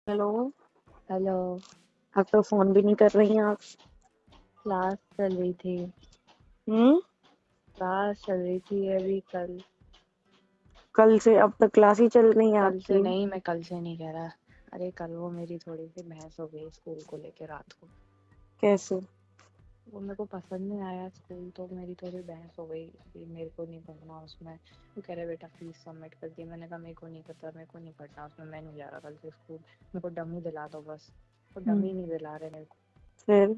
Hello. Hello. आप तो phone भी नहीं कर रही हैं आप। क्लास चल रही थी। हम्म। क्लास चल रही थी अभी कल। कल से अब तक क्लास ही चल रही है कल से आपकी। नहीं, मैं कल से नहीं कह रहा। अरे कल वो मेरी थोड़ी सी बहस हो गई स्कूल को लेके रात को। कैसे? वो मेरे को पसंद नहीं आया स्कूल, तो मेरी थोड़ी बहस हो गई कि मेरे को नहीं पढ़ना उसमें। वो कह रहे बेटा फीस सबमिट कर दी। मैंने कहा मेरे को नहीं पता, मेरे को नहीं पढ़ना उसमें, मैं नहीं जा रहा कल से स्कूल। मेरे को डमी दिला दो बस। वो डमी नहीं दिला रहे मेरे को। फिर?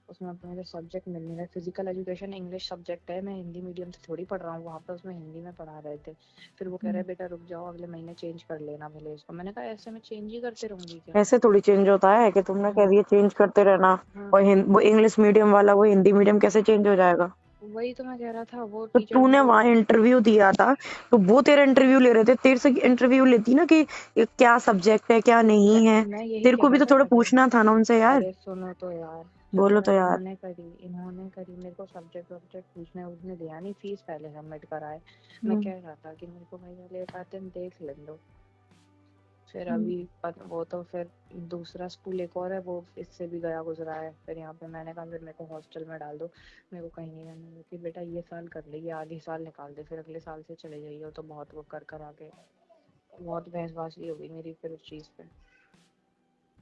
उसमें अपने मेरे सब्जेक्ट मिल नहीं रहे। फिजिकल एजुकेशन इंग्लिश सब्जेक्ट है, मैं हिंदी मीडियम से थोड़ी पढ़ रहा हूँ, वहाँ पे उसमें हिंदी में पढ़ा रहे थे। फिर वो कह रहे बेटा रुक जाओ, अगले महीने चेंज कर लेना भले इसको। मैंने कहा ऐसे मैं चेंज ही करते रहूंगी क्या। ऐसे थोड़ी चेंज होता है कि तुमने कह हाँ। दिया चेंज करते रहना। हाँ। और वो इंग्लिश मीडियम वाला वो हिंदी मीडियम कैसे चेंज हो जाएगा? वही तो मैं कह रहा था, वो तो टीचर तूने मेरे को। वहां इंटरव्यू दिया था, तो वो तेरा इंटरव्यू ले रहे थे, तेरे से इंटरव्यू लेती ना कि ये क्या सब्जेक्ट है क्या मैं नहीं है। मैं यही तेरे कह को भी रहा तो था। थोड़ा अरे पूछना था ना उनसे यार। अरे सुनो तो यार। बोलो सुनो, तो यार। इन्होंने करी मेरे को सब्जेक्ट वब्जेक्ट पूछने उसने दिया नहीं, फीस पहले सबमिट कराए। मैं कह रहा था कि मेरे को भाई वाले एक आध दिन देख ले लो। फिर अभी वो तो फिर दूसरा स्कूल एक और है, वो इससे भी गया गुजरा है। फिर यहाँ पे मैंने कहा फिर मेरे को हॉस्टल में डाल दो, मेरे को कहीं नहीं रहना कि बेटा ये साल कर ले, ये आगे साल निकाल दे, फिर अगले साल से चले जाइए। तो बहुत वो कर आके बहुत बहसबाजी हो गई मेरी फिर उस चीज़ पे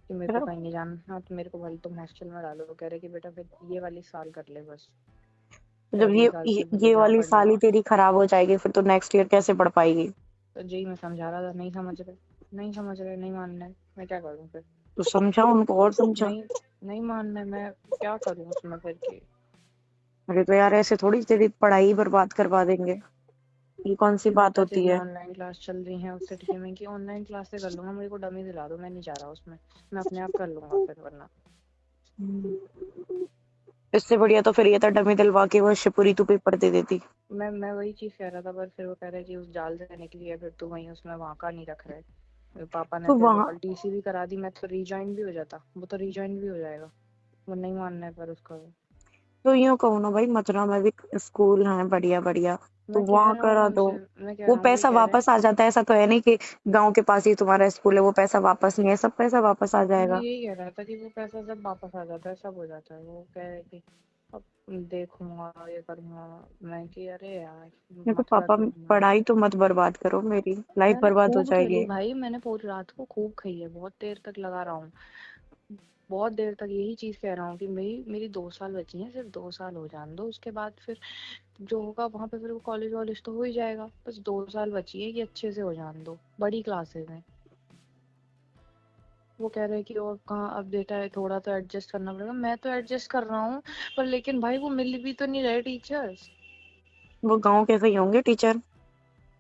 कि मेरे को फिर कहीं नहीं जाना। हाँ तो मेरे को भले तुम हॉस्टल में डालो, वो कह रहे कि बेटा फिर ये वाली साल कर ले बस, फिर जब अगले साल से भले ये जा वाली पढ़ने। साल ही तेरी खराब हो जाएगी, फिर तो नेक्स्ट ईयर कैसे पढ़ पाएगी? तो जी मैं समझा रहा था, नहीं समझ रहे, नहीं समझ रहे, नहीं मान रहे, मैं क्या करूँ फिर। तो समझा उनको और समझा। नहीं, नहीं मान रहे, मैं क्या करूँ उसमें फिर की। अरे तो यार ऐसे थोड़ी तेरी पढ़ाई बर्बाद करवा देंगे। ये कौन सी कि बात बेटा होती तेरी है? ऑनलाइन क्लास चल रही है उससे ठीक है, मैं कि ऑनलाइन क्लास से कर लूंगा, मेरे को डमी दिला दो, मैं नहीं जा रहा उसमें, मैं अपने आप कर लूंगा फिर वरना। इससे बढ़िया तो फिर ये था डमी दिलवा के वो शिपुरी तू पेपर दे देती। मैं वही चीज़ कह रहा था, पर फिर वो कह रहे कि उस जाल से निकली है, फिर तू वहीं उसमें वहाँ का नहीं रख रहे। मेरे पापा ने तो फिर वो वहां कल टीसी भी करा दी, मैं तो रिजॉइन भी हो जाता, वो तो रिजॉइन भी हो जाएगा। वो नहीं मानना है पर उसका वो। तो यूं कहूँ ना भाई, मथुरा में भी स्कूल है बढ़िया बढ़िया। तो मैं कह वहां रहा हूँ करा दो। उनसे, मैं कह वो रहा हूँ, वही पैसा कह रहे हैं। वापस आ जाता है, ऐसा तो है नहीं कि गांव के पास ही तुम्हारा स्कूल है वो पैसा वापस नहीं है, सब पैसा वापस आ मैं जाएगा। यही कह रहा था कि वो पैसा सब वापस आ जाता है, सब हो जाता है। वो कह रहे कि अब देखूंगा ये करूंगा। मैं कि अरे यार मैं तो मथुरा पापा, क्यों। पढ़ाई तो मत बर्बाद करो, मेरी लाइफ मैंने बर्बाद हो खूब खेली जाएगी। भाई, मैंने पूरी रात को खूब खेली है, बहुत देर तक लगा रहा हूँ। बहुत देर तक यही चीज कह रहा हूँ कि मेरी मेरी 2 साल बची हैं, सिर्फ 2 साल हो जाने दो, उसके बाद फिर जो होगा वहां पे फिर वो कॉलेज वॉलेज तो हो ही जाएगा। बस 2 साल बची है कि अच्छे से हो जाने दो, बड़ी क्लासेस में। वो कह रहे हैं कि और कहाँ अब बेटा है, थोड़ा तो एडजस्ट करना पड़ेगा। मैं तो एडजस्ट कर रहा हूँ, पर लेकिन भाई वो मिल भी तो नहीं रहे टीचर्स। वो गाँव के सही होंगे टीचर।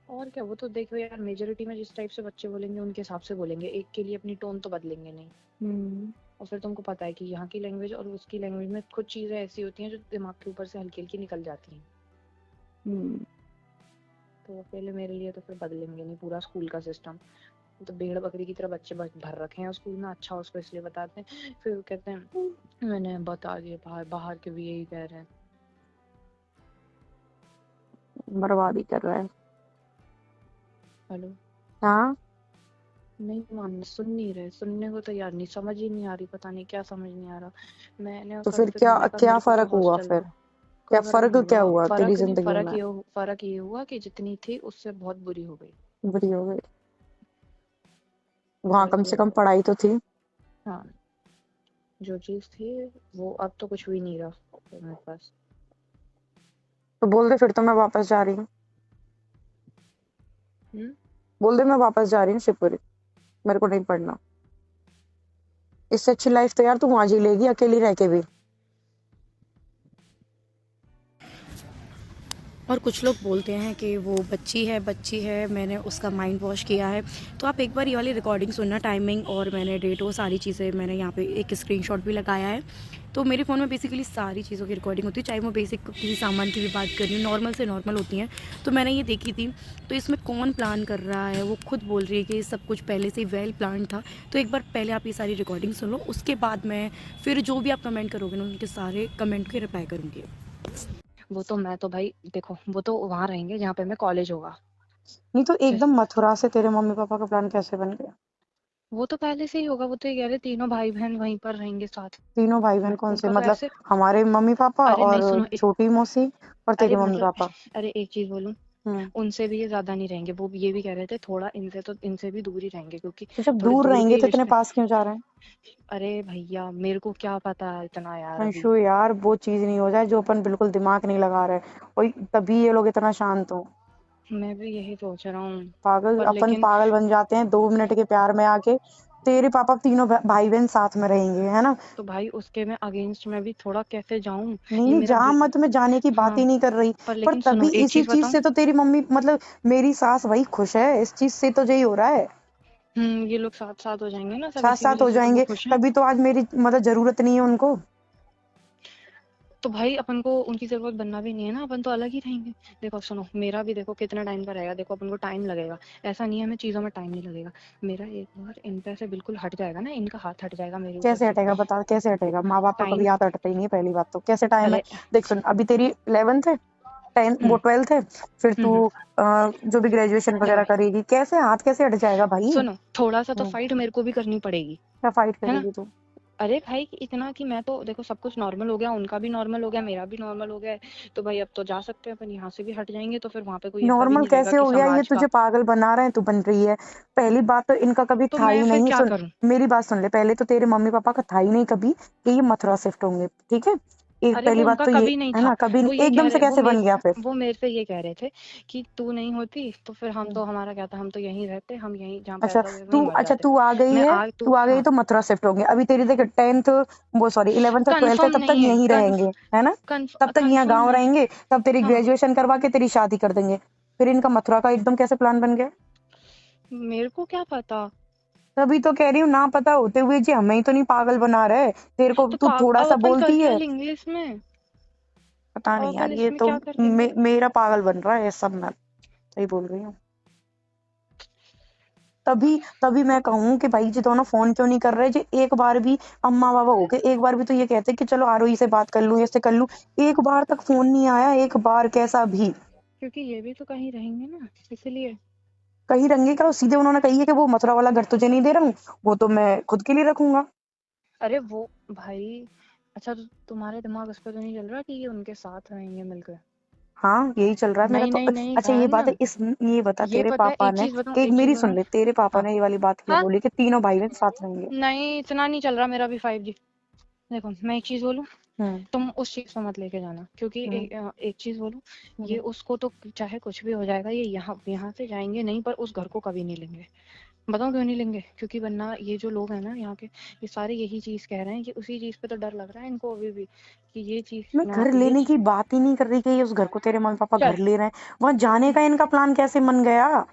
और क्या, वो तो देखो यार, मेजोरिटी में जिस टाइप से बच्चे बोलेंगे उनके हिसाब से बोलेंगे, एक के लिए अपनी टोन तो बदलेंगे नहीं। हम्म। और फिर तुमको पता है कि यहाँ की लैंग्वेज और उसकी लैंग्वेज में कुछ चीज़ें ऐसी होती हैं जो दिमाग के ऊपर से हल्की हल्की निकल जाती हैं। हम्म। तो अकेले मेरे लिए तो फिर बदलेंगे नहीं पूरा स्कूल का सिस्टम। तो भेड़ बकरी की तरह बच्चे भर रखे हैं स्कूल में, अच्छा उसको इसलिए बताते हैं, फिर वो कहते हैं मैंने बता दिया, बाहर बाहर के भी यही कह रहे हैं। बर्बाद ही कर रहा है। हेलो। हाँ। नहीं मान, सुन नहीं रहे, सुनने को तैयार नहीं, समझ ही नहीं आ रही, पता नहीं क्या समझ नहीं आ रहा। मैंने तो कल फिर फिर क्या मैंने कहा क्या मेरे को तो फर्क हुआ हॉस्टल फिर? में। क्या कोई फर्क फर्क नहीं क्या हुआ, हुआ तेरी फर्क नहीं, जिंदगी में? फर्क ये हुआ कि जितनी थी उससे बहुत बुरी हो गई। बुरी हो गई। वहां फर्क कम ये से कम हुआ। पढ़ाई तो थी। हाँ, जो चीज़ थी वो अब तो कुछ भी नहीं रहा मेरे पास। तो बोल दे फिर तो मैं वापस जा रही हूँ। हम्म। बोल दे मैं वापस जा रही हूँ शिवपुरी, मेरे को नहीं पढ़ना। इससे अच्छी लाइफ तो यार तू वहां जी लेगी अकेली रह के भी। और कुछ लोग बोलते हैं कि वो बच्ची है, मैंने उसका माइंड वॉश किया है। तो आप एक बार ये वाली रिकॉर्डिंग सुनना, टाइमिंग और मैंने डेट, वो सारी चीज़ें मैंने यहाँ पे एक स्क्रीनशॉट भी लगाया है। तो मेरे फ़ोन में बेसिकली सारी चीज़ों की रिकॉर्डिंग होती है, चाहे वो बेसिक किसी सामान की भी बात कर रही हूँ, नॉर्मल से नॉर्मल होती हैं। तो मैंने ये देखी थी। तो इसमें कौन प्लान कर रहा है, वो खुद बोल रही है कि सब कुछ पहले से वेल प्लान था। तो एक बार पहले आप ये सारी रिकॉर्डिंग सुन लो, उसके बाद मैं फिर जो भी आप कमेंट करोगे ना उनके सारे कमेंट के रिप्लाई करूँगी। वो तो मैं तो भाई देखो, वो तो वहां रहेंगे जहाँ पे मैं कॉलेज होगा। नहीं तो जैसे एकदम मथुरा से तेरे मम्मी पापा का प्लान कैसे बन गया? वो तो पहले से ही होगा, वो तो ये कह रहे तीनों भाई बहन वहीं पर रहेंगे साथ तीनों भाई बहन में। कौन से, उनका तो मतलब ऐसे, हमारे मम्मी पापा अरे नहीं और सुनो छोटी मौसी और अरे तेरे मम्मी मतलब, पापा? अरे एक चीज बोलूं, हम्म। उनसे भी ये ज्यादा नहीं रहेंगे, वो ये भी कह रहे थे थोड़ा इनसे तो इनसे भी दूर ही रहेंगे, क्योंकि तो जब थोड़े दूर दूर रहेंगे भी तो इतने रिश्ते। पास क्यों जा रहे हैं? अरे भैया मेरे को क्या पता है इतना यार अभी। अंशु यार, वो चीज नहीं हो जाए जो अपन बिल्कुल दिमाग नहीं लगा रहे, और तभी ये लोग इतना शांत हो। मैं भी यही सोच रहा हूँ, पागल, पर अपन लेकिन पागल बन जाते हैं 2 मिनट के प्यार में आके। तेरे पापा तीनों भाई बहन साथ में रहेंगे, है ना? तो भाई उसके में अगेंस्ट में भी थोड़ा कैसे जाऊं, नहीं ये नहीं, मेरा जा मत, मैं जाने की बात हाँ, ही नहीं कर रही। पर पर लेकिन तभी सुनो एक इसी चीज चीज बताऊं। से तो तेरी मम्मी, मतलब मेरी सास वही खुश है, इस चीज से तो यही हो रहा है। ये लोग साथ साथ हो जाएंगे ना सब, साथ इसी साथ वजह हो से तो वो जाएंगे, खुश हैं। तभी तो आज मेरी मतलब जरूरत नहीं है उनको। तो भाई अपन को उनकी जरूरत बनना भी नहीं है ना, अपन तो अलग ही रहेंगे। देखो सुनो, मेरा भी देखो कितना टाइम का रहेगा, देखो अपन को टाइम लगेगा, ऐसा नहीं है हमें चीजों में टाइम नहीं लगेगा। मेरा एक बार इन पे से बिल्कुल हट जाएगा ना, इनका हाथ हट जाएगा मेरे ऊपर कैसे से। हटेगा बता, कैसे हटेगा? माँ बाप का टाइम, कभी हाथ हटता ही नहीं है, पहली बात तो। कैसे टाइम है? अरे देख सुन, अभी तेरी 11th है, 10 वो हम्म 12th है, फिर हम्म तू हम्म, जो भी ग्रेजुएशन देखो वगैरह करेगी, कैसे हाथ कैसे हट जाएगा भाई? सुनो, थोड़ा सा तो हम्म, फाइट मेरे को भी करनी पड़ेगी, क्या फाइट है ना। करेगी तू? अरे भाई कि इतना कि मैं तो देखो सब कुछ नॉर्मल हो गया, उनका भी नॉर्मल हो गया, मेरा भी नॉर्मल हो गया है, तो भाई अब तो जा सकते हैं अपन, यहाँ से भी हट जाएंगे तो फिर वहां पे कोई ऐसा भी नॉर्मल नहीं रहेगा कैसे कि हो गया? ये समाज का। तुझे पागल बना रहे हैं, तू बन रही है। पहली बात तो इनका कभी तो था मैं ही फिर नहीं, क्या सुन करूं। मेरी बात सुन ले पहले, तो तेरे मम्मी पापा का था ही नहीं कभी कि ये मथुरा शिफ्ट होंगे, ठीक है? एक अरे वो पहली बात उनका तो ये कभी नहीं है था, ना, कभी वो नहीं, ये कह एकदम से रहे, कैसे बन गया फिर? वो मेरे से ये कह रहे थे कि तू नहीं होती तो फिर हम हम्म। तो, हमारा क्या था, हम तो यहीं रहते, हम यहीं जहाँ अच्छा, पैदा हुए वहीं मर अच्छा जाते। तू आ गई मैं है, आ तू तू आ गई हाँ, तो मथुरा शिफ्ट होंगे। अभी तेरी देख 10th, वो सॉरी 11th और 12th है, कंफर्म तब तक नहीं है, यहीं रहेंगे, है ना? तब तक यहाँ कंफर्म गांव नहीं। रहेंगे, तब तेरी हाँ, ग्रेजुएशन करवा के तेरी शादी कर देंगे। फिर इनका मथुरा का एकदम कैसे प्लान बन गया? मेरे को क्या पता। तभी तो कह रही हूँ, ना पता होते हुए जी हमें ही तो नहीं पागल बना रहे। तेरे को तो तू थोड़ा अब सा अपन कर बोलती क्या है। लेंगे इसमें, पता अब नहीं यार, अपन ये इसमें तो क्या कर लेंगे। मेरा पागल बन रहा है सब, मैं सही बोल रही हूँ। तभी तभी मैं कहूँ कि भाई जी दोनों फोन क्यों नहीं कर रहे जी, एक बार भी अम्मा बाबा हो के एक बार भी तो ये कहते कि चलो आरोही से बात कर लूं, ऐसे कर लूं। एक बार तक फोन नहीं आया, एक बार कैसा भी। क्योंकि ये भी तो कहीं रहेंगे ना, इसलिए। कहीं रंगे का सीधे उन्होंने कही है कि वो मथुरा वाला घर तुझे नहीं दे रहा हूँ, वो तो मैं खुद के लिए रखूंगा। अरे वो भाई, अच्छा तो तुम्हारे दिमाग उस पर तो नहीं चल रहा कि ये उनके साथ रहेंगे मिलकर। हाँ यही चल रहा है मेरा नहीं तो। नहीं नहीं अच्छा ये बात है, बहन, इस ये बता, ये तेरे पता है पापा एक ने, चीज बताऊं, एक एक चीज मेरी सुन बताऊं। ले, तेरे पापा हाँ ने ये वाली बात क्या हाँ, बोली कि तीनों भाई बहन साथ रहेंगे? नहीं इतना नहीं चल रहा मेरा भी 5G। देखो मैं एक चीज बोलूं, हम्म। तुम उस चीज को मत लेके जाना, क्योंकि हम्म। एक चीज बोलूं, ये हम्म। उसको तो चाहे कुछ भी हो जाएगा, ये यहाँ यहाँ से जाएंगे नहीं, पर उस घर को कभी नहीं लेंगे। बताओ क्यों नहीं लेंगे, क्योंकि वरना ये जो लोग हैं ना यहाँ के, ये सारे यही चीज कह रहे हैं कि उसी चीज पे तो डर लग रहा है इनको अभी भी, कि ये चीज मैं ना घर ये लेने की बात ही नहीं कर रही कि ये उस घर को तेरे मम्मी पापा चल। घर ले रहे हैं। वहां जाने का इनका प्लान कैसे बन गया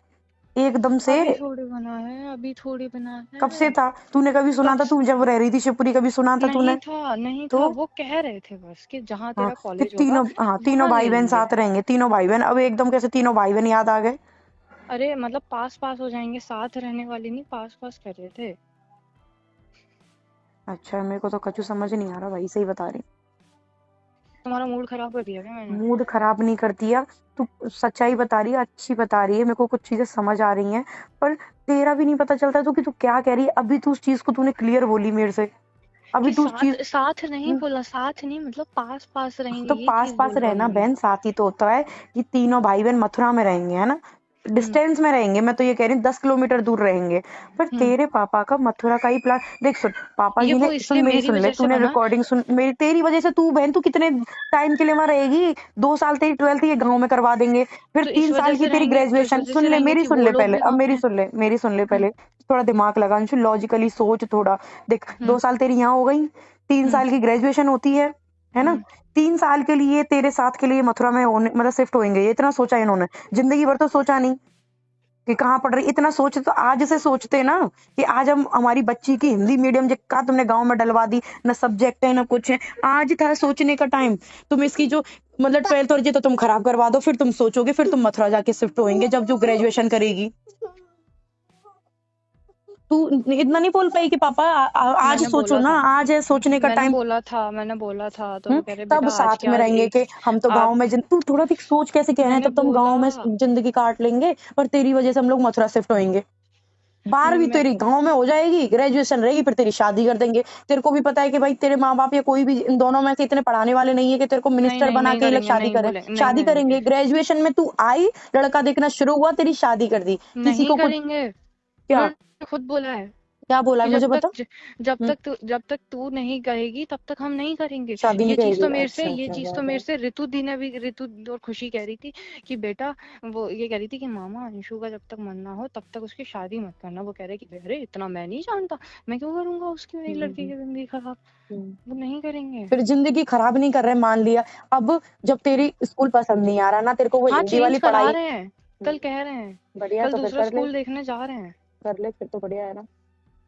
एकदम से? अभी थोड़ी बना है, अभी थोड़ी बना कब से है। था? तूने कभी सुना कब था? तू जब रह रही थी शिवपुरी कभी सुना था नहीं तूने? था, नहीं तो था, वो कह रहे थे बस कि जहाँ हाँ, तेरा कि कॉलेज होगा तीनों, हाँ तीनों वहां ले भाई बहन लेंगे। साथ रहेंगे, तीनों भाई बहन। अब एकदम कैसे तीनों भाई बहन याद आ गए? अरे मतलब पास पास हो जाएंगे, साथ रहने वाले नहीं, पास पास कर रहे थे। अच्छा, मेरे को तो कछु समझ नहीं आ रहा भाई, सही बता रही। तुम्हारा मूड खराब कर दिया क्या मैंने। मूड खराब नहीं कर दिया, तू सच्चाई बता रही है, अच्छी बता रही है, मेरे को कुछ चीजें समझ आ रही हैं, पर तेरा भी नहीं पता चलता तो कि तू क्या कह रही है। अभी तू उस चीज को तूने क्लियर बोली मेरे से, अभी कि तू उस साथ चीज। साथ नहीं बोला, साथ नहीं मतलब पास पास रहेंगे, तो ये पास चीज पास बोल रहा हूँ रहना मैं। बहन साथ ही तो होता है कि तीनों भाई बहन मथुरा में रहेंगे, है ना? हम्म डिस्टेंस में रहेंगे, मैं तो ये कह रही हूँ 10 किलोमीटर दूर रहेंगे। पर हम्म तेरे पापा का मथुरा का ही प्लान देख। सुन, पापा ये जी ने, वो सुन इसलिए मेरी, मेरी सुन ले, वजह से तूने बना। रिकॉर्डिंग सुन मेरी, तेरी वजह से तू बहन, तू कितने टाइम के लिए वहां रहेगी? 2 साल तेरी 12th ये गाँव में करवा देंगे, फिर तो इस 3 साल वजह की से तेरी रहेंगे, तो इस ग्रेजुएशन। वजह सुन से ले रहेंगे मेरी, कि सुन वो ले लोग पहले, भी अब गाँव मेरी में। सुन ले, मेरी सुन ले हम्म पहले। थोड़ा दिमाग लगा अंशु, लॉजिकली सोच थोड़ा। देख, हम्म 2 साल तेरी यहाँ हो गई, तीन हम्म साल की ग्रेजुएशन होती है ना? हम्म 3 साल के लिए तेरे साथ के लिए मथुरा में होने, मतलब शिफ्ट होंगे, ये इतना सोचा इन्होंने? जिंदगी भर तो सोचा नहीं कि कहाँ पढ़ रही। इतना सोच तो आज से सोचते ना कि आज हम, हमारी बच्ची की हिंदी मीडियम का तुमने गांव में डलवा दी, ना सब्जेक्ट है ना कुछ है। आज था सोचने का टाइम। तुम इसकी जो मतलब 12th और ये तो तुम खराब करवा दो, फिर तुम सोचोगे, फिर तुम मथुरा जाके शिफ्ट होंगे जब जो ग्रेजुएशन करेगी। तू इतना नहीं बोल पाई कि पापा आज मैंने सोचो बोला ना, था, आज है सोचने का टाइम। मैंने बोला था तो कह रहे तब बेटा आज साथ के में आज रहेंगे एक कि हम तो गांव आप। में तू थोड़ा भी सोच कैसे कह रहे हैं, मैंने तब तुम बोला, गांव में जिंदगी काट लेंगे, पर तेरी वजह से हम लोग मथुरा शिफ्ट होंगे। 12वीं मैं तेरी गांव में हो जाएगी, ग्रेजुएशन रहेगी, फिर तेरी शादी कर देंगे। तेरे को भी पता है कि भाई तेरे माँ बाप या कोई भी इन दोनों में से इतने पढ़ाने वाले नहीं है कि तेरे को नहीं मिनिस्टर नहीं बना नहीं के ये लोग करेंगे, शादी नहीं करें। बोले, नहीं शादी करेंगे, करेंगे, ग्रेजुएशन में तू आई, लड़का देखना शुरू हुआ, तेरी शादी कर दी। किसी नहीं को कुछ करेंगे। क्या उन्होंने खुद बोला है क्या बोला है कि मुझे बता। हम्म, जब तक तू नहीं कहेगी तब तक हम नहीं करेंगे। शादी नहीं करेगी, अच्छा ये क्या चीज तो बात मेरे है। से रितु दी ने भी, रितु और खुशी कह रही थी कि बेटा, वो ये कह रही थी कि मामा अंशु का जब तक मन ना हो तब तक उसकी शादी मत करना। वो कह रहे कि अरे इतना मैं नहीं जानता, मैं क्यों करूंगा उसकी मेरी लड़की हम्म, की जिंदगी खराब। हम्म। वो नहीं करेंगे। फिर जिंदगी खराब नहीं कर रहे, मान लिया। अब जब तेरी स्कूल पसंद नहीं आ रहा ना तेरे को, वो हाँ हिंदी चेंज वाली करा पढ़ाई। रहे हैं, कल कह रहे हैं बढ़िया है, कल तो फिर दूसरा कर ले। स्कूल देखने जा रहे हैं। कर ले फिर तो बढ़िया है ना।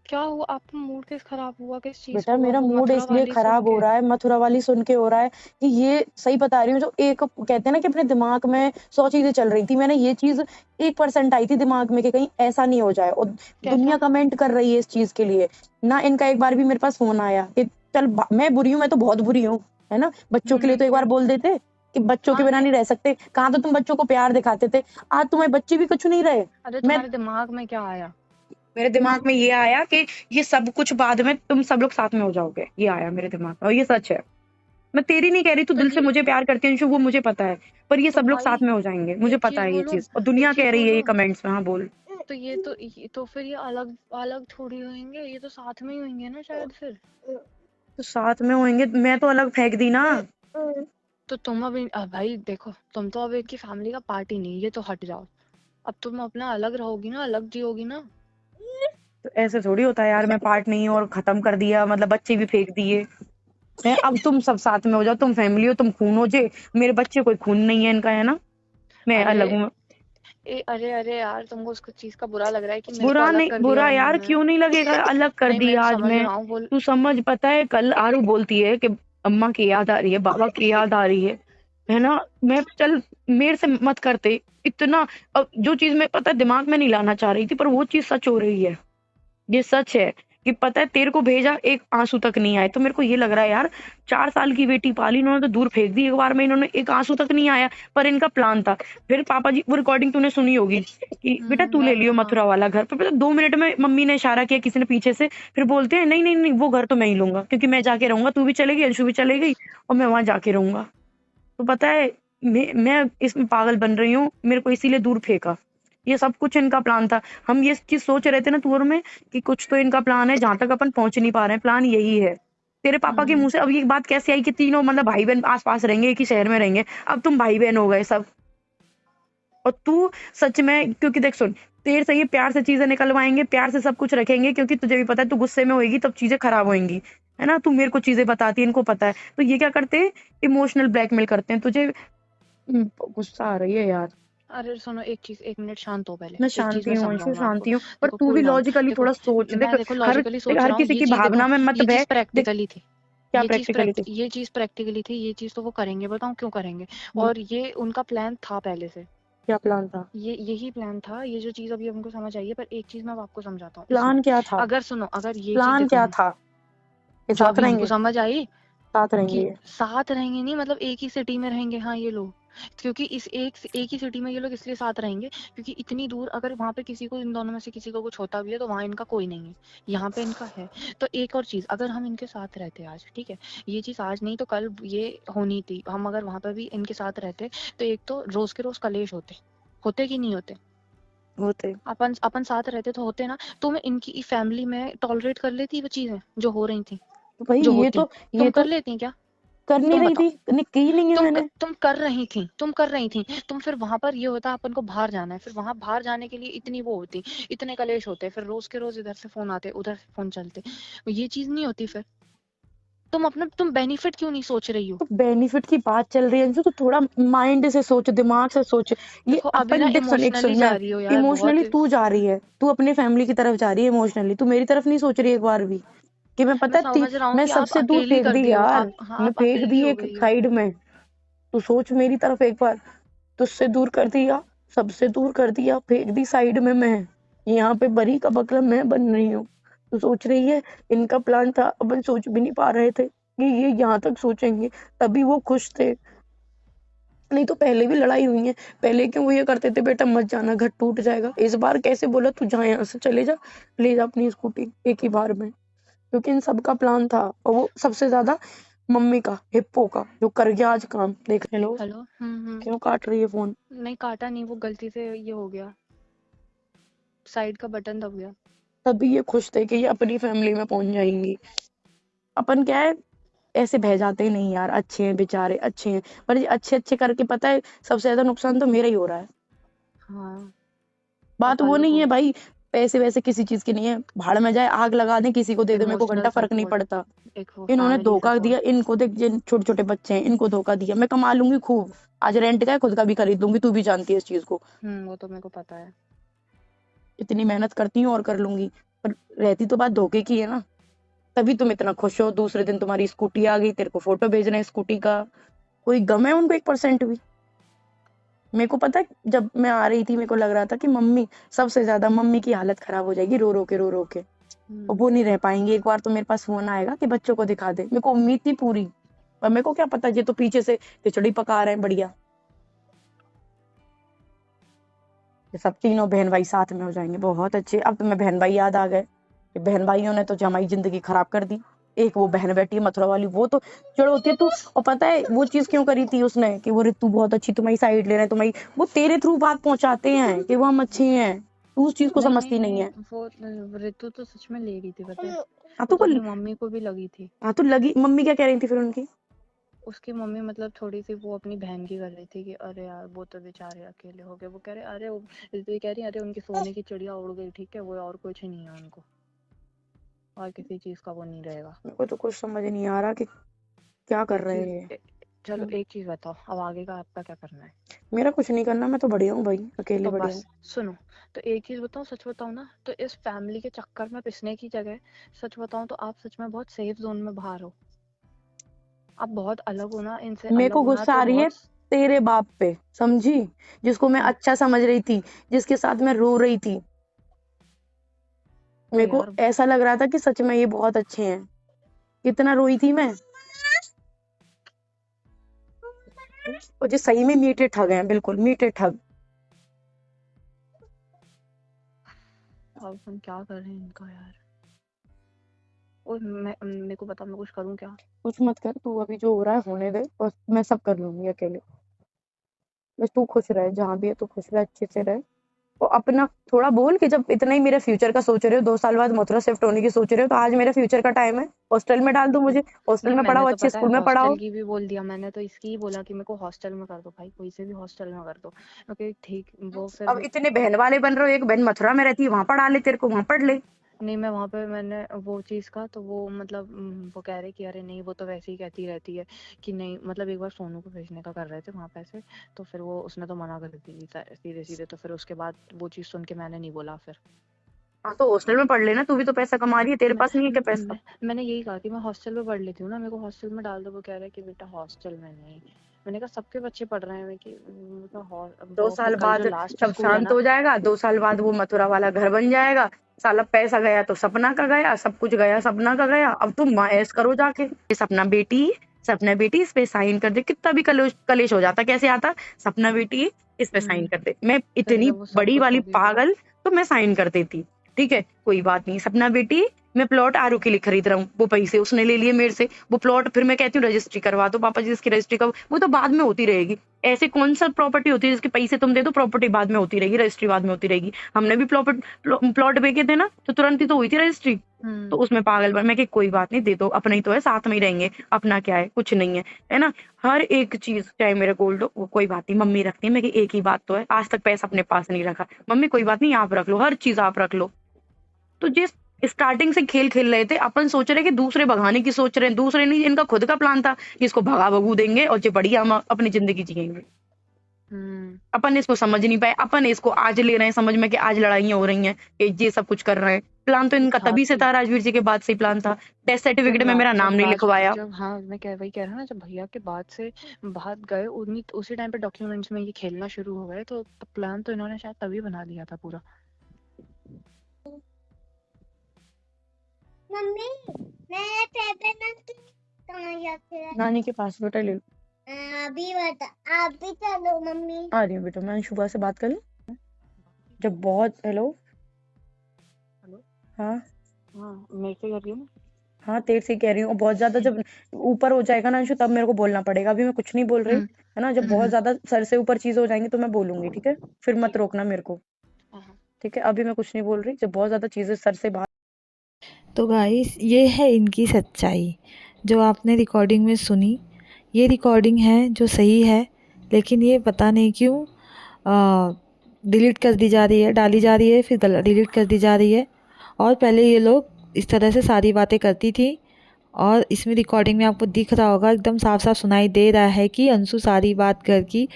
क्या हुआ, आपका मूड किस खराब हुआ, किस चीज बेटा को हुआ, मेरा वो मूड मथुरा इसलिए वाली सुन खराब हो के? रहा है, मथुरा वाली सुन के हो रहा है कि ये सही बता रही हूँ। जो एक कहते हैं ना कि अपने दिमाग में 100 चीजें चल रही थी, मैंने ये चीज 1% आई थी दिमाग में कि कहीं ऐसा नहीं हो जाए, और दुनिया कैसा? कमेंट कर रही है इस चीज के लिए ना। इनका एक बार भी मेरे पास फोन आया कि चल मैं बुरी हूँ, मैं तो बहुत बुरी हूँ, है ना। बच्चों के लिए तो एक बार बोल देते कि बच्चों के हाँ बिना नहीं रह सकते। कहाँ तो तुम बच्चों को प्यार दिखाते थे, आज तुम्हारे बच्चे भी कुछ नहीं रहे। अरे मैं तुम्हारे दिमाग में क्या आया? मेरे दिमाग में ये आया कि ये सब कुछ बाद में तुम सब लोग साथ में हो जाओगे, ये आया मेरे दिमाग में, और ये सच है। मैं तेरी नहीं कह रही, तू तो दिल से ये मुझे प्यार करती है अंशु, वो मुझे पता है, पर ये तो सब लोग साथ भाई में हो जाएंगे, मुझे एक पता चीज है ये बोलूं, चीज, और एक दुनिया चीज कह रही है ये बोलूं, कमेंट्स में। हाँ बोल। तो ये तो फिर ये अलग अलग थोड़ी होंगे, ये तो साथ में ही होंगे ना शायद फिर। तो साथ में होंगे, मैं तो अलग फेंक दी ना। तो तुम अभी भाई देखो, तुम तो अब एक ही फैमिली का पार्ट ही नहीं, ये तो हट जाओ। अब तुम अपना अलग रहोगी ना, अलग जियोगी ना। तो ऐसे थोड़ी होता है यार, मैं पार्ट नहीं हूँ और खत्म कर दिया, मतलब बच्चे भी फेंक दिए हैं। अब तुम सब साथ में हो जाओ, तुम फैमिली हो, तुम खून हो जे, मेरे बच्चे कोई खून नहीं है इनका, है ना। मैं अरे अलग हूँ। अरे यार, तुमको उस चीज का बुरा लग रहा है कि मेरे को बुरा अलग नहीं, कर दिया बुरा यार उन्होंने। क्यों नहीं लगेगा, अलग कर नहीं मैं दिया आज समझ मैं। रहा हूँ बोल। तू समझ, पता है कल आरू बोलती है कि अम्मा की याद आ रही है, बाबा की याद आ रही है ना। मैं चल, मेरे से मत करते इतना। अब जो चीज मैं पता है दिमाग में नहीं लाना चाह रही थी, पर वो चीज सच हो रही है। ये सच है कि पता है तेरे को भेजा, एक आंसू तक नहीं आए, तो मेरे को ये लग रहा है यार, 4 साल की बेटी पाली इन्होंने तो दूर फेंक दी एक बार में, इन्होंने एक आंसू तक नहीं आया। पर इनका प्लान था। फिर पापा जी, वो रिकॉर्डिंग तूने सुनी होगी कि बेटा तू ले लियो हाँ मथुरा वाला घर, पर पता 2 मिनट में मम्मी ने इशारा किया किसी ने पीछे से, फिर बोलते हैं नहीं नहीं नहीं, वो घर तो मैं ही लूंगा, क्योंकि मैं जाके रहूंगा, तू भी चलेगी, अंशु भी चले गई, और मैं वहां जाके रहूंगा। तो पता है मैं इसमें पागल बन रही हूँ, मेरे को इसीलिए दूर फेंका। ये सब कुछ इनका प्लान था। हम ये चीज सोच रहे थे ना टूर में कि कुछ तो इनका प्लान है, जहां तक अपन पहुंच नहीं पा रहे हैं, प्लान यही है। तेरे पापा के मुंह से अब ये बात कैसे आई कि तीनों मतलब भाई बहन आस पास रहेंगे, एक ही शहर में रहेंगे, अब तुम भाई बहन हो गए सब। और तू सच में, क्योंकि देख सुन, तेरे से ये प्यार से चीजें निकलवाएंगे, प्यार से सब कुछ रखेंगे, क्योंकि तुझे भी पता है तू गुस्से में होएगी तब चीजें खराब होएंगी, है ना। तू मेरे को चीजें बताती है, इनको पता है, तो ये क्या करते हैं, इमोशनल ब्लैकमेल करते हैं तुझे। गुस्सा आ रही है यार। अरे सुनो, एक चीज, एक मिनट शांत हो पहले। मैं एक चीज शांति मैं हूँ अंशु, समझाऊँ आपको। शांति हूँ, पर देखो तू भी कूल डाउन। लॉजिकली देखो थोड़ा सोच। देख, मैं देखो हर लॉजिकली सोच हर रहा हूँ, किसी ये की चीज देखो, भावना में मत ये बह। चीज देख, प्रैक्टिकली थी। क्या प्रैक्टिकली थी। ये चीज प्रैक्टिकली थी, ये चीज तो वो करेंगे, बताऊँ क्यों करेंगे। हम्म, और ये उनका प्लान था पहले से। क्या प्लान था। ये यही प्लान था, ये जो चीज अभी हमको समझ आई है, पर एक चीज मैं अब आपको समझाता हूँ इसमें। प्लान क्या था। अगर सुनो, अगर ये चीज प्लान देखो, क्या था। ये जो साथ अभी हमको रहेंगे। समझ आई साथ कि रहेंगे। साथ रहेंगे, नहीं मतलब एक ही सिटी में रहेंगे हाँ ये लोग। क्योंकि इस एक ही सिटी में ये लोग इसलिए साथ रहेंगे क्योंकि इतनी दूर अगर वहां पे किसी को, इन दोनों में से किसी को कुछ होता भी है तो वहां इनका कोई नहीं है, यहाँ पे इनका है। तो एक और चीज, अगर हम इनके साथ रहते आज, ठीक है, ये चीज आज नहीं तो कल ये होनी थी, हम अगर वहां पे भी इनके साथ रहते तो एक तो रोज के रोज कलेश होते, होते कि नहीं होते। होते। अपन साथ रहते तो होते ना। तो मैं इनकी फैमिली में टॉलरेट कर लेती वो चीजें जो हो रही थी, तो भाई जो ये होती। तो ये तुम कर तो लेती क्या? कर नहीं तुम रही बताओ। थी, नहीं की नहीं है मैंने। तुम कर रही थी, तुम कर रही थी। तुम फिर वहां पर ये होता अपन को बाहर जाना है, फिर वहां बाहर जाने के लिए इतनी वो होती, इतने कलेश होते, फिर रोज के रोज इधर से फोन आते, उधर से फोन चलते, ये चीज नहीं होती फिर। तुम बेनिफिट क्यों नहीं सोच रही हो? तो बेनिफिट की बात चल रही है अंशु, तो थोड़ा माइंड से सोच, दिमाग से सोच। ये देखो अभी ना अपन देख सुन, एक इमोशनली सुन, जा मैं रही हो यार इमोशनली, बहुत। तू जा रही है, तू अपने फैमिली की तरफ जा रही है इमोशनली, तू मेरी तरफ नहीं सोच रही एक बार भी कि मैं मैं पता थी। समझ रहा हूँ मैं कि आप सबसे दूर अकेली फेंक कर दी दी हो, यार, आप हाँ मैं आप फेंक अकेली दी हो एक गई हो। साइड में। तू सोच मेरी तरफ एक बार, तुझसे दूर कर दिया, सबसे दूर कर दिया, फेंक दी साइड में मैं। यहाँ पे बरी का बकरा मैं बन रही हूँ। तू सोच रही है इनका प्लान था, अपन सोच भी नहीं पा रहे थे कि ये यहाँ तक सोचेंगे, तभी वो खुश थे। नहीं तो पहले भी लड़ाई हुई है, पहले क्यों वो ये करते थे बेटा मत जाना घर टूट जाएगा, इस बार कैसे बोला तू जा यहाँ से चले जा, ले जा अपनी स्कूटी एक ही बार में, क्योंकि इन सबका प्लान था और वो सबसे ज्यादा मम्मी का हिप्पो का जो कर गया आज काम देख। Hello hello. क्यों काट रही है फोन? नहीं काटा नहीं, वो गलती से ये हो गया, साइड का बटन दब गया। तभी ये खुश थे कि ये अपनी फैमिली में पहुंच जाएंगी। अपन क्या है ऐसे बह जाते ही नहीं यार, अच्छे हैं बेचारे अच्छे हैं, पर ये अच्छे अच्छे करके पता है सबसे ज्यादा नुकसान तो मेरा ही हो रहा है। हाँ, बात और वो नहीं को है भाई, पैसे वैसे किसी चीज की नहीं है, भाड़ में जाए आग लगा दे किसी को दे दे, मेरे को घंटा इमोशनल फर्क नहीं सपोर्ट, पड़ता। एक वो इन्होंने फैमिली धोखा दिया, सपोर्ट। इनको देख जिन छोटे छोटे बच्चे हैं इनको धोखा दिया, मैं कमा लूंगी खूब, आज रेंट का है खुद का भी खरीद लूंगी, तू भी जानती है इस चीज को, वो तो मेरे को पता है। इतनी मेहनत करती हूँ और कर लूंगी, पर रहती तो बात धोखे की है ना। तभी तुम इतना खुश हो, दूसरे दिन तुम्हारी स्कूटी आ गई, तेरे को फोटो भेजना है स्कूटी का, कोई गम है उनको 1% भी? मेरे को पता है जब मैं आ रही थी मेरे को लग रहा था कि मम्मी, सबसे ज्यादा मम्मी की हालत खराब हो जाएगी रो रो के, और वो नहीं रह पाएंगे, एक बार तो मेरे पास फोन आएगा कि बच्चों को दिखा दे, मेरे को उम्मीद थी पूरी, पर मेरे को क्या पता ये तो पीछे से खिचड़ी पका रहे हैं बढ़िया। ये सब तीनों बहन भाई साथ में हो जाएंगे बहुत अच्छे। अब तुम्हें बहन भाई याद आ गए, ये बहन भाइयों ने तो हमारी जिंदगी खराब कर दी। एक वो बहन बैठी है मथुरा वाली, वो तो चिड़ होती है तू, और पता है वो चीज क्यों करी थी उसने कि वो रितु बहुत अच्छी तुम्हारी साइड ले रहे हैं, तुम्हारी वो तेरे थ्रू बात पहुंचाते हैं कि वो हम अच्छे हैं, तू उस चीज को नहीं समझती नहीं नहीं नहीं, है। वो ऋतु तो सच में ले रही थी, पता है। हाँ वो तो तो अपनी मम्मी को भी लगी थी। हाँ तो लगी, मम्मी क्या कह रही थी फिर उनकी? उसकी मम्मी मतलब थोड़ी सी वो अपनी बहन की कर रही थी कि अरे यार वो तो बेचारे अकेले हो गए, वो कह रहे अरे ऋतु कह रही अरे उनकी सोने की चिड़िया उड़ गई, ठीक है, वो और कुछ नहीं है उनको, और किसी चीज का वो नहीं रहेगा। मेरे को तो कुछ समझ नहीं आ रहा कि क्या कर एक रहे चीज हैं। चलो एक चीज बताओ, अब आगे का आपका क्या करना है? मेरा कुछ नहीं करना, मैं तो बढ़िया हूँ भाई, अकेले तो बढ़िया बस हूँ। सुनो, तो एक चीज बताऊं, सच बताऊं ना, तो इस फैमिली के चक्कर में पिसने की जगह सच बताऊं तो आप सच में बहुत सेफ जोन में बाहर हो। आप बहुत अलग हो ना, इनसे मेरे अलग को होना गुस्सा आ तो रही है बहुत। तेरे बाप पे, समझी, जिसको मैं हम्म, अच्छा समझ रही थी, जिसके साथ मैं रो रही थी, तो मेरे को यार ऐसा लग रहा था कि सच में ये बहुत अच्छे हैं, कितना रोई थी मैं। और जो सही में मीठे ठग हैं, बिल्कुल मीठे ठग। अब हम क्या कर रहे हैं इनका यार। और मैं मेरे को बता, मैं कुछ करूं क्या? कुछ मत कर तू, अभी जो हो रहा है होने दे, और मैं सब कर लूंगी अकेले, बस तू खुश रहे, जहां भी है तू खुश रहे, अच्छे से रहे। और अपना थोड़ा बोल कि जब इतना ही मेरे फ्यूचर का सोच रहे हो, 2 साल बाद मथुरा शिफ्ट होने की सोच रहे हो, तो आज मेरे फ्यूचर का टाइम है, हॉस्टल में डाल दो मुझे, हॉस्टल नहीं में मैंने पढ़ाओ, तो अच्छे पता है स्कूल में हॉस्टल पढ़ाओ। की भी बोल दिया, मैंने तो इसकी ही बोला कि मेरे को हॉस्टल में कर दो भाई, कोई से भी हॉस्टल में कर दो। ओके ठीक, वो अब फिर इतने बहन वाले बन रहे हो, एक बहन मथुरा में रहती है वहां पढ़ा ले, तेरे को वहां पढ़ ले। नहीं, मैं वहाँ पे मैंने वो चीज़ का तो वो मतलब वो कह रहे कि अरे नहीं वो तो वैसे ही कहती रहती है कि नहीं, मतलब एक बार सोनू को भेजने का कर रहे थे वहाँ पैसे, तो फिर वो उसने तो मना कर दी सीधे सीधे, तो फिर उसके बाद वो चीज़ सुन के मैंने नहीं बोला फिर। हाँ तो हॉस्टल में पढ़ लेना, तू भी तो पैसा कमा रही है, तेरे पास नहीं है क्या पैसा? मैंने यही कहा कि मैं हॉस्टल में पढ़ लेती हूँ ना, मेरे को हॉस्टल में डाल दो। वो कह रहा है कि बेटा हॉस्टल में नहीं। मैंने कहा सबके बच्चे पढ़ रहे हैं, मैं कि दो वो फिर साल कल जो बाद लास्ट सब स्कूल है शांत ना। हो जाएगा, 2 साल बाद वो मथुरा वाला घर बन जाएगा, साला पैसा गया तो सपना का गया, सब कुछ गया सपना का गया, अब तुम ऐश करो जाके, ये सपना बेटी, सपना बेटी इस पे साइन कर दे, कितना भी कलेश कलेश हो जाता, कैसे आता, सपना बेटी इस पे साइन कर दे, मैं फिर इतनी जब वो सब बड़ी कुछ वाली हो गया तो पागल, तो मैं साइन कर देती। ठीक है कोई बात नहीं, सपना बेटी मैं प्लॉट आरू के लिए खरीद रहा हूँ, वो पैसे उसने ले लिए मेरे से, वो प्लॉट फिर मैं कहती हूँ रजिस्ट्री करवा दो पापा जी, इसकी रजिस्ट्री का वो तो बाद में होती रहेगी, ऐसे कौन सा प्रॉपर्टी होती है जिसके पैसे तुम दे दो प्रॉपर्टी बाद में होती रहेगी, रजिस्ट्री बाद में होती रहेगी, हमने भी प्लॉट बेचे थे ना तो तुरंत ही तो हुई थी रजिस्ट्री, तो उसमें पागल बन मैं कि कोई बात नहीं दे दो, अपना ही तो है, साथ में ही रहेंगे, अपना क्या है, कुछ नहीं है ना, हर एक चीज चाहे मेरे गोल्ड हो वो कोई बात नहीं, मम्मी रखती है, मैं कि एक ही बात तो है, आज तक पैसा अपने पास नहीं रखा, मम्मी कोई बात नहीं आप रख लो, हर चीज आप रख लो। तो जिस स्टार्टिंग से खेल खेल रहे थे अपन, सोच रहे कि दूसरे भगाने की सोच रहे हैं, दूसरे नहीं, इनका खुद का प्लान था कि इसको भगा भगू देंगे और जो बढ़िया हम अपनी जिंदगी जिएंगे, अपन इसको समझ नहीं पाए, अपन इसको आज ले रहे हैं समझ में कि आज लड़ाइयां हो रही हैं, ये सब कुछ कर रहे हैं, प्लान तो इनका तभी से था, राजवीर जी के बाद से ही प्लान था, डेथ सर्टिफिकेट में मेरा नाम नहीं लिखवाया। जब हाँ मैं वही कह रहा हूँ ना, जब भैया के बाद से बात गए उन्हीं उसी टाइम पे डॉक्यूमेंट्स में ये खेलना शुरू हो गए, तो प्लान तो इन्होंने शायद तभी बना लिया था पूरा। नानी के पास बेटा ले लो, अभी बता, आप भी चलो मम्मी। आ रही हूँ बेटा, मैं अंशुबा से बात कर लूँ। जब बहुत हेलो हेलो। हाँ हाँ मेरे से कर रही हूँ ना। हाँ तेरे से कह रही हूँ। और बहुत ज्यादा जब ऊपर हो जाएगा ना अंशु, तब मेरे को बोलना पड़ेगा। अभी मैं कुछ नहीं बोल रही, है ना। जब बहुत ज्यादा सर से ऊपर चीज हो जाएंगी तो मैं बोलूंगी, ठीक है। फिर मत ठीक है। रोकना मेरे को, हाँ। ठीक है। अभी मैं कुछ नहीं बोल रही, जब बहुत ज्यादा चीजें सर से बाहर। तो गाइस ये है इनकी सच्चाई जो आपने रिकॉर्डिंग में सुनी। ये रिकॉर्डिंग है जो सही है, लेकिन ये पता नहीं क्यों डिलीट कर दी जा रही है, डाली जा रही है, फिर गलत डिलीट कर दी जा रही है। और पहले ये लोग इस तरह से सारी बातें करती थी, और इसमें रिकॉर्डिंग में आपको दिख रहा होगा, एकदम साफ साफ सुनाई दे रहा है कि अंशु सारी बात घर की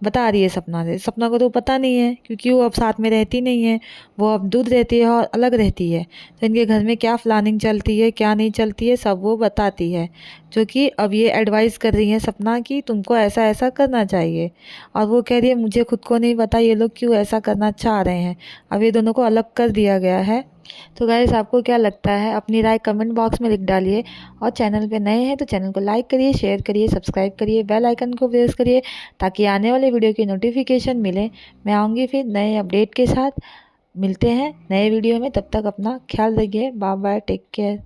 बता रही है सपना से। सपना को तो पता नहीं है क्योंकि वो अब साथ में रहती नहीं है, वो अब दूर रहती है और अलग रहती है। तो इनके घर में क्या प्लानिंग चलती है, क्या नहीं चलती है, सब वो बताती है। जो कि अब ये एडवाइस कर रही है सपना कि तुमको ऐसा ऐसा करना चाहिए, और वो कह रही है मुझे खुद को नहीं पता ये लोग क्यों ऐसा करना चाह रहे हैं। अब ये दोनों को अलग कर दिया गया है। तो गाइस आपको क्या लगता है, अपनी राय कमेंट बॉक्स में लिख डालिए। और चैनल पे नए हैं तो चैनल को लाइक करिए, शेयर करिए, सब्सक्राइब करिए, बेल आइकन को प्रेस करिए ताकि आने वाले वीडियो की नोटिफिकेशन मिले। मैं आऊँगी फिर नए अपडेट के साथ। मिलते हैं नए वीडियो में, तब तक अपना ख्याल रखिए। Bye bye, take care.